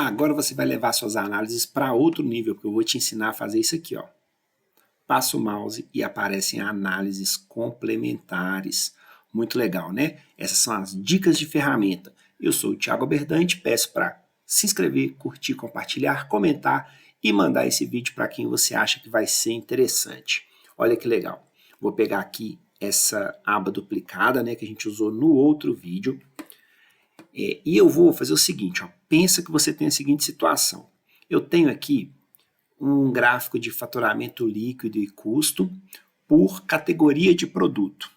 Agora você vai levar suas análises para outro nível, porque eu vou te ensinar a fazer isso aqui, ó. Passa o mouse e aparecem análises complementares. Muito legal, né? Essas são as dicas de ferramenta. Eu sou o Thiago Aberdante, peço para se inscrever, curtir, compartilhar, comentar e mandar esse vídeo para quem você acha que vai ser interessante. Olha que legal. Vou pegar aqui essa aba duplicada, né, que a gente usou no outro vídeo. E eu vou fazer o seguinte, ó, pensa que você tem a seguinte situação. Eu tenho aqui um gráfico de faturamento líquido e custo por categoria de produto.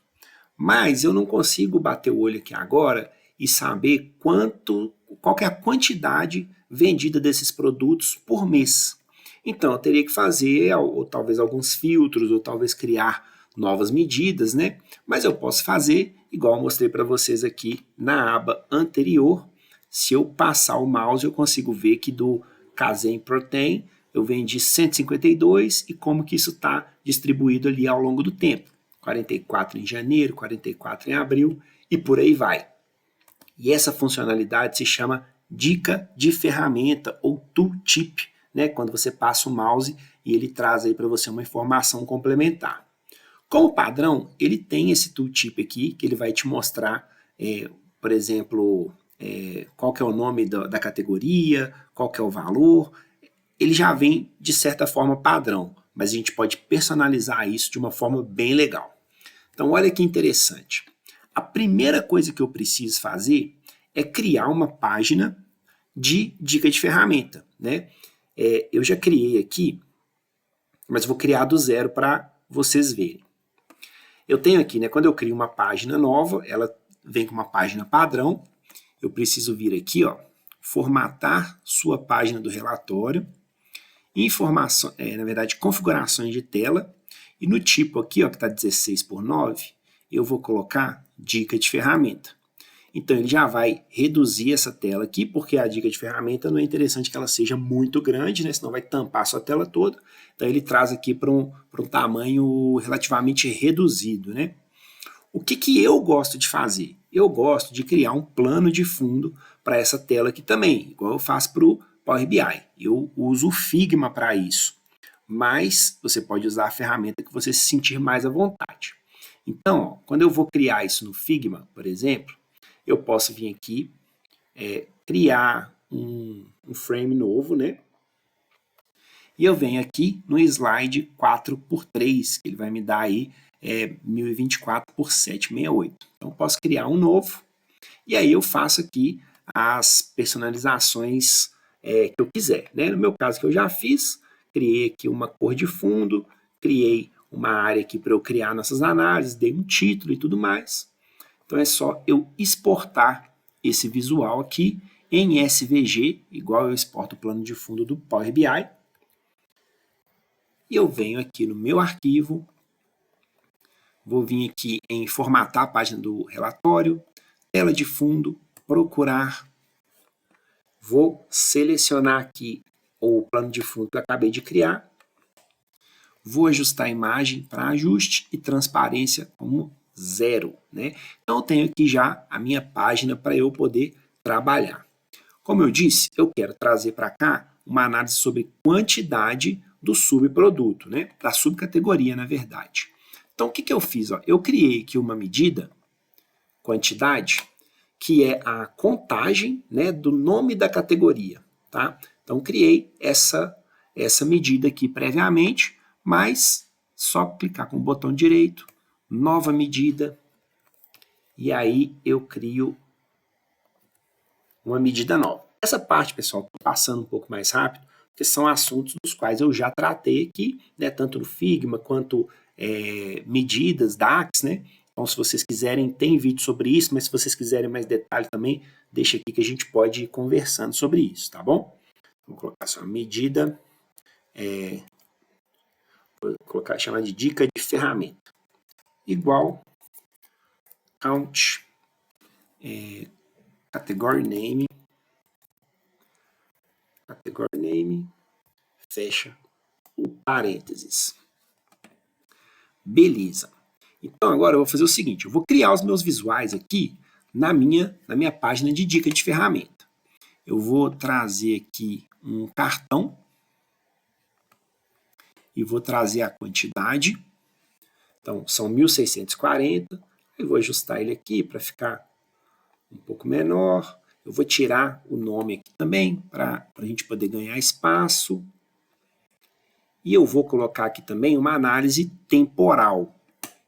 Mas eu não consigo bater o olho aqui agora e saber qual que é a quantidade vendida desses produtos por mês. Então eu teria que fazer ou talvez alguns filtros, ou talvez criar novas medidas, né? Mas eu posso fazer, igual eu mostrei para vocês aqui na aba anterior. Se eu passar o mouse, eu consigo ver que do Casein Protein eu vendi 152 e como que isso está distribuído ali ao longo do tempo. 44 em janeiro, 44 em abril e por aí vai. E essa funcionalidade se chama dica de ferramenta ou tooltip, né? Quando você passa o mouse e ele traz aí para você uma informação complementar. Como padrão, ele tem esse tooltip aqui, que ele vai te mostrar, por exemplo, qual que é o nome da categoria, qual que é o valor. Ele já vem de certa forma padrão, mas a gente pode personalizar isso de uma forma bem legal. Então, olha que interessante. A primeira coisa que eu preciso fazer é criar uma página de dica de ferramenta, né? Eu já criei aqui, mas vou criar do zero para vocês verem. Eu tenho aqui, né, quando eu crio uma página nova, ela vem com uma página padrão. Eu preciso vir aqui, ó, formatar sua página do relatório, informação, na verdade, configurações de tela, e no tipo aqui, ó, que está 16:9, eu vou colocar dica de ferramenta. Então ele já vai reduzir essa tela aqui, porque a dica de ferramenta não é interessante que ela seja muito grande, né? Senão vai tampar a sua tela toda. Então ele traz aqui para um tamanho relativamente reduzido, né? O que eu gosto de fazer? Eu gosto de criar um plano de fundo para essa tela aqui também, igual eu faço para o Power BI. Eu uso o Figma para isso, mas você pode usar a ferramenta que você se sentir mais à vontade. Então, ó, quando eu vou criar isso no Figma, por exemplo, eu posso vir aqui, criar um frame novo, né? E eu venho aqui no slide 4x3, que ele vai me dar aí 1024 por 768. Então, eu posso criar um novo, e aí eu faço aqui as personalizações que eu quiser, né? No meu caso, que eu já fiz, criei aqui uma cor de fundo, criei uma área aqui para eu criar nossas análises, dei um título e tudo mais. Então é só eu exportar esse visual aqui em SVG, igual eu exporto o plano de fundo do Power BI. E eu venho aqui no meu arquivo, vou vir aqui em formatar a página do relatório, tela de fundo, procurar, vou selecionar aqui o plano de fundo que eu acabei de criar, vou ajustar a imagem para ajuste e transparência como 0, né? Então eu tenho aqui já a minha página para eu poder trabalhar. Como eu disse, eu quero trazer para cá uma análise sobre quantidade do subproduto, né? Da subcategoria, na verdade. Então o que eu fiz? Ó? Eu criei aqui uma medida, quantidade, que é a contagem, né, do nome da categoria, tá? Então criei essa medida aqui previamente, mas só clicar com o botão direito, nova medida, e aí eu crio uma medida nova. Essa parte, pessoal, estou passando um pouco mais rápido, porque são assuntos dos quais eu já tratei aqui, né, tanto no Figma quanto medidas, DAX, né? Então, se vocês quiserem, tem vídeo sobre isso, mas se vocês quiserem mais detalhe também, deixa aqui que a gente pode ir conversando sobre isso, tá bom? Vou colocar só medida, vou chamar de dica de ferramenta. Igual count, category name, fecha o parênteses. Beleza. Então agora eu vou fazer o seguinte, eu vou criar os meus visuais aqui na minha página de dica de ferramenta. Eu vou trazer aqui um cartão e vou trazer a quantidade. Então, são 1.640. Eu vou ajustar ele aqui para ficar um pouco menor. Eu vou tirar o nome aqui também para a gente poder ganhar espaço. E eu vou colocar aqui também uma análise temporal.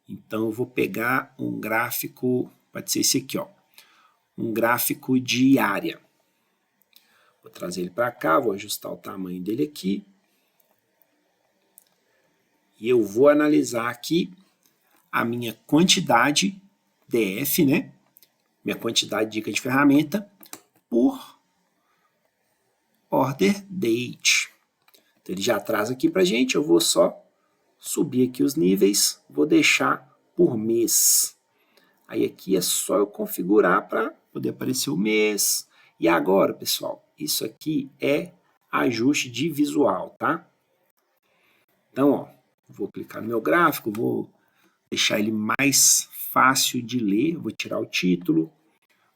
Então, eu vou pegar um gráfico, pode ser esse aqui, ó, um gráfico de área. Vou trazer ele para cá, vou ajustar o tamanho dele aqui. E eu vou analisar aqui a minha quantidade DF, né? Minha quantidade de dica de ferramenta por order date. Então, ele já traz aqui para a gente, eu vou só subir aqui os níveis, vou deixar por mês. Aí aqui é só eu configurar para poder aparecer o mês. E agora, pessoal, isso aqui é ajuste de visual, tá? Então, ó, vou clicar no meu gráfico, vou deixar ele mais fácil de ler, vou tirar o título,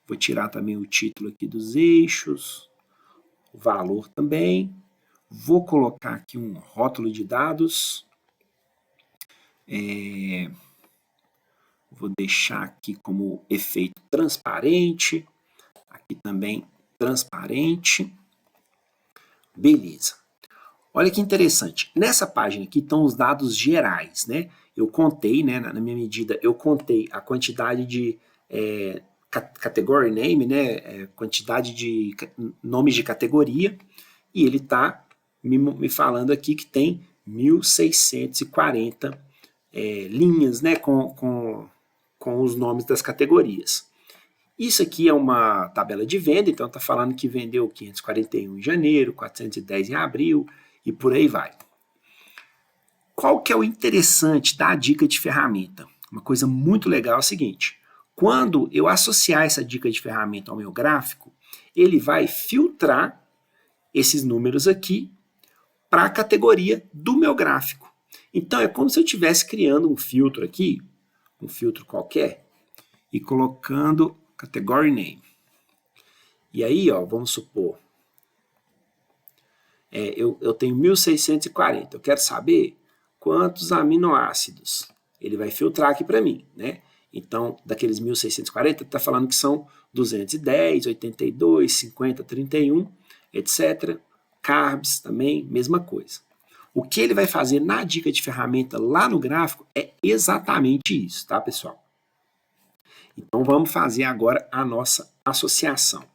vou tirar também o título aqui dos eixos, o valor também, vou colocar aqui um rótulo de dados, vou deixar aqui como efeito transparente, aqui também transparente, beleza. Olha que interessante, nessa página aqui estão os dados gerais, né? Eu contei, né, na minha medida, eu contei a quantidade de category name, né, quantidade de nomes de categoria, e ele está me falando aqui que tem 1.640 linhas, né, com os nomes das categorias. Isso aqui é uma tabela de venda, então está falando que vendeu 541 em janeiro, 410 em abril e por aí vai. Qual que é o interessante da dica de ferramenta? Uma coisa muito legal é o seguinte, quando eu associar essa dica de ferramenta ao meu gráfico, ele vai filtrar esses números aqui para a categoria do meu gráfico. Então é como se eu estivesse criando um filtro aqui, um filtro qualquer, e colocando category name. E aí, ó, vamos supor, eu tenho 1.640, eu quero saber quantos aminoácidos. Ele vai filtrar aqui para mim, né? Então, daqueles 1.640, está falando que são 210, 82, 50, 31, etc. Carbs também, mesma coisa. O que ele vai fazer na dica de ferramenta lá no gráfico é exatamente isso, tá, pessoal? Então, vamos fazer agora a nossa associação.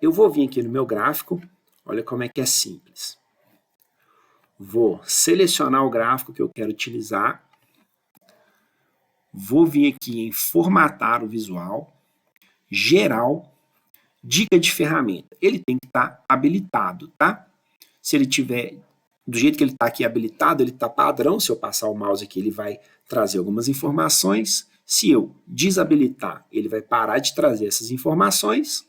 Eu vou vir aqui no meu gráfico, olha como é que é simples. Vou selecionar o gráfico que eu quero utilizar, vou vir aqui em formatar o visual, geral, dica de ferramenta. Ele tem que estar habilitado, tá? Se ele tiver, do jeito que ele está aqui habilitado, ele está padrão, se eu passar o mouse aqui ele vai trazer algumas informações, se eu desabilitar, ele vai parar de trazer essas informações,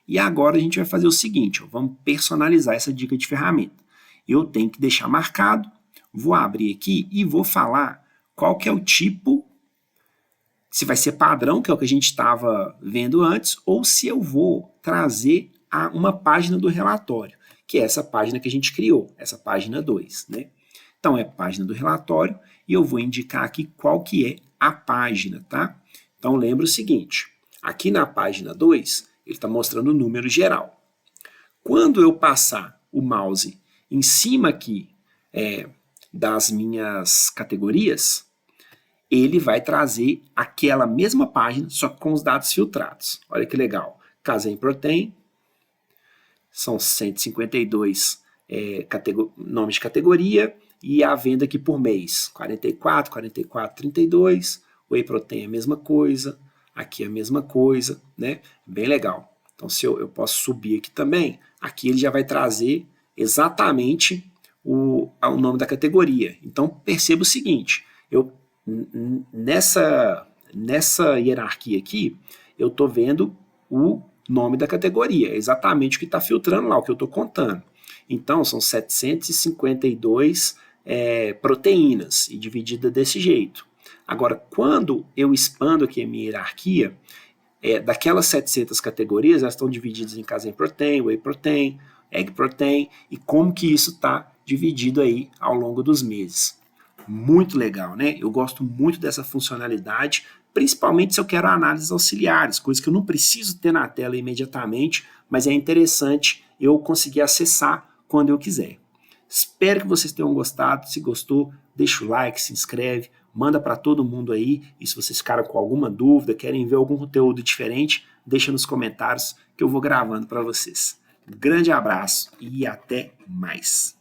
e agora a gente vai fazer o seguinte, ó, vamos personalizar essa dica de ferramenta. Eu tenho que deixar marcado, vou abrir aqui e vou falar qual que é o tipo, se vai ser padrão, que é o que a gente estava vendo antes, ou se eu vou trazer uma página do relatório, que é essa página que a gente criou, essa página 2, né? Então, é página do relatório, e eu vou indicar aqui qual que é a página, tá? Então, lembra o seguinte, aqui na página 2, ele está mostrando o número geral. Quando eu passar o mouse em cima aqui das minhas categorias, ele vai trazer aquela mesma página, só com os dados filtrados. Olha que legal. Casein Protein, são 152 nomes de categoria, e a venda aqui por mês, 44, 44, 32, Whey Protein é a mesma coisa, aqui é a mesma coisa, né? Bem legal. Então, se eu posso subir aqui também, aqui ele já vai trazer exatamente o nome da categoria. Então, perceba o seguinte, nessa hierarquia aqui, eu estou vendo o nome da categoria, é exatamente o que está filtrando lá, o que eu estou contando. Então, são 752 proteínas, e dividida desse jeito. Agora, quando eu expando aqui a minha hierarquia, daquelas 700 categorias, elas estão divididas em casein protein, whey protein, egg protein, e como que isso está dividido aí ao longo dos meses. Muito legal, né? Eu gosto muito dessa funcionalidade, principalmente se eu quero análises auxiliares, coisas que eu não preciso ter na tela imediatamente, mas é interessante eu conseguir acessar quando eu quiser. Espero que vocês tenham gostado. Se gostou, deixa o like, se inscreve, manda para todo mundo aí. E se vocês ficaram com alguma dúvida, querem ver algum conteúdo diferente, deixa nos comentários que eu vou gravando para vocês. Grande abraço e até mais.